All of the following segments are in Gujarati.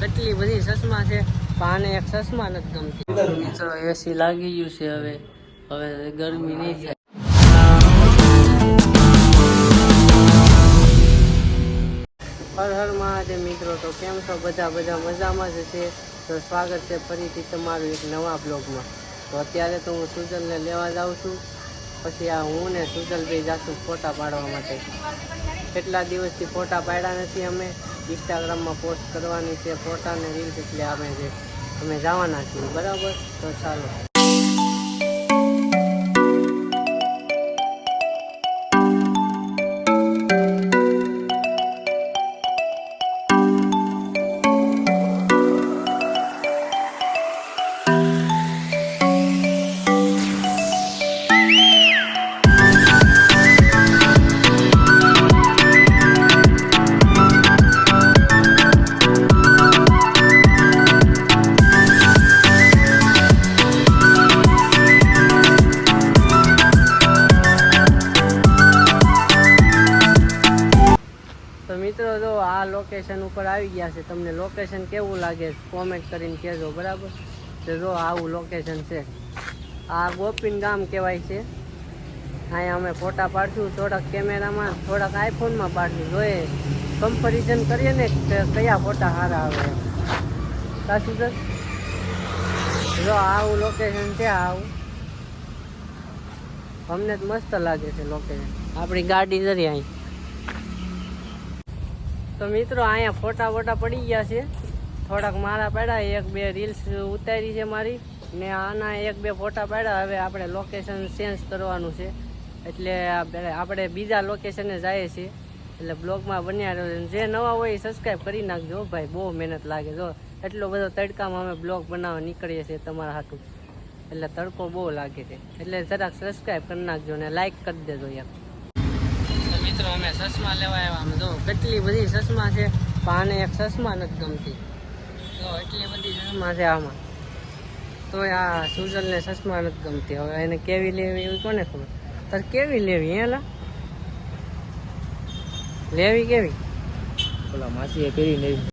કેટલી બધી ચશ્મા છે, પણ એક ચશ્મા નથી ગમતી. મિત્રો એસી લાગી ગયું છે, હવે ગરમી નહીં થાય. હર હર મહાદેવ મિત્રો. તો કેમ છો બધા મજામાં જ છે. તો સ્વાગત છે ફરીથી તમારું એક નવા બ્લોગમાં. તો અત્યારે તો હું સુજલને લેવા જાઉં છું. પછી હું ને સુજલભાઈ જાશું ફોટા પાડવા માટે. કેટલા દિવસથી ફોટા પાડ્યા નથી અમે. ઇન્સ્ટાગ્રામમાં પોસ્ટ કરવાની છે ફોટા ને રીલ્સ, એટલે અમે જવાના છીએ. બરાબર, તો ચાલો. મિત્રો જો આ લોકેશન ઉપર આવી ગયા છે. તમને લોકેશન કેવું લાગે કોમેન્ટ કરીને કહેજો. બરાબર, તો જો આવું લોકેશન છે. આ ગોપીન ગામ કહેવાય છે. અહીંયા અમે ફોટા પાડશું, થોડાક કેમેરામાં, થોડાક આઈફોનમાં પાડશું. જોઈએ કમ્પેરિઝન કરીએ ને કયા ફોટા સારા આવે. સાચું સર, જો આવું લોકેશન છે. આવું અમને જ મસ્ત લાગે છે લોકેશન. આપણી ગાડી જરી અહીં. તો મિત્રો અહીંયા ફોટા પડી ગયા છે. થોડાક મારા પાડ્યા, એક બે રીલ્સ ઉતારી છે મારી, ને આના એક બે ફોટા પાડ્યા. હવે આપણે લોકેશન ચેન્જ કરવાનું છે, એટલે આપણે બીજા લોકેશને જઈએ છીએ. એટલે બ્લોગમાં બન્યા રહ્યો. જે નવા હોય એ સબસ્ક્રાઈબ કરી નાખજો ભાઈ, બહુ મહેનત લાગે. જો એટલો બધો તડકામાં અમે બ્લોગ બનાવવા નીકળીએ છીએ તમારા હાટું, એટલે તડકો બહુ લાગે છે. એટલે જરાક સબસ્ક્રાઈબ કરી નાખજો ને લાઈક કરી દેજો યાર. મિત્રો અમે ચશ્મા લેવા આવ્યા. જો કેટલી બધી ચશ્મા છે, પણ એક ચશ્મા નથી ગમતી. જો એટલી બધી ચશ્મા છે આમાં, તો આ સુજલને ચશ્મા નથી ગમતી. હવે એને કેવી લેવી એવી કોને ખબર. તાર કેવી લેવી હેલા લેવી કેવી ઓલા માસીએ પહેરી લેવી.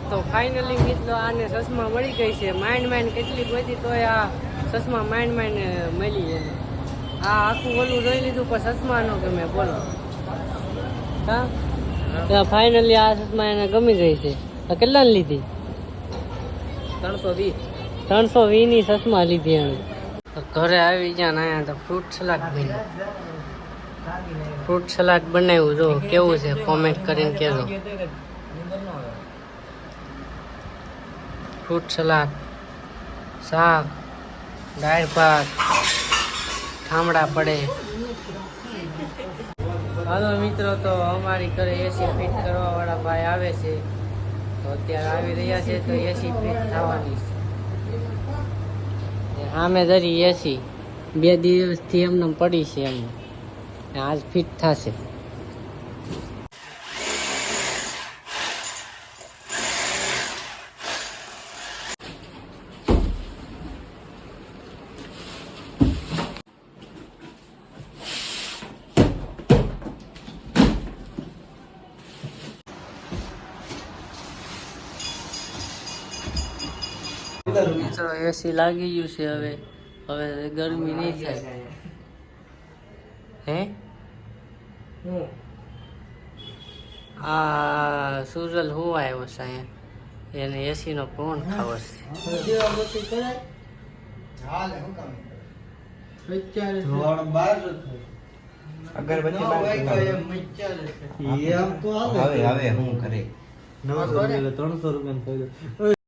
તો ફાઇનલી મિત્રો આને ચશ્મા મળી ગઈ છે. માઇન્ડ કેટલી બધી, તો આ ચશ્મા માઇન્ડ મળી જાય. આ આખું ઓલું જોઈ લીધું પણ ચશ્મા ન ગમે. બોલો હા, ફાઇનલી આ ચશ્મા એને ગમી ગઈ છે. કેટલા લીધી? 320 ની ચશ્મા લીધી એને. ઘરે આવી ગયા ને અહીંયા તો ફ્રૂટ સલાડ બનાવ્યું. જો કેવું છે કોમેન્ટ કરીને કહેજો. ફ્રૂટ સલાડ, શાક, દાળ ભાત, ઠામડા પડે. હાલો મિત્રો, તો અમારી ઘરે એસી ફિટ કરવા વાળા ભાઈ આવે છે. તો અત્યારે આવી રહ્યા છે. તો એસી ફિટ થવાની છે. આમે જરી એસી 2 દિવસથી એમને પડી છે, એમ આજ ફિટ થશે. મિત્રો એસી લાગી ગયું છે. હવે ગરમી નહીં થાય. હે આ સુજલ હું આવ્યો છે અહીંયા, એને એસી નો કોણ ખાવો છે? 300 રૂપિયા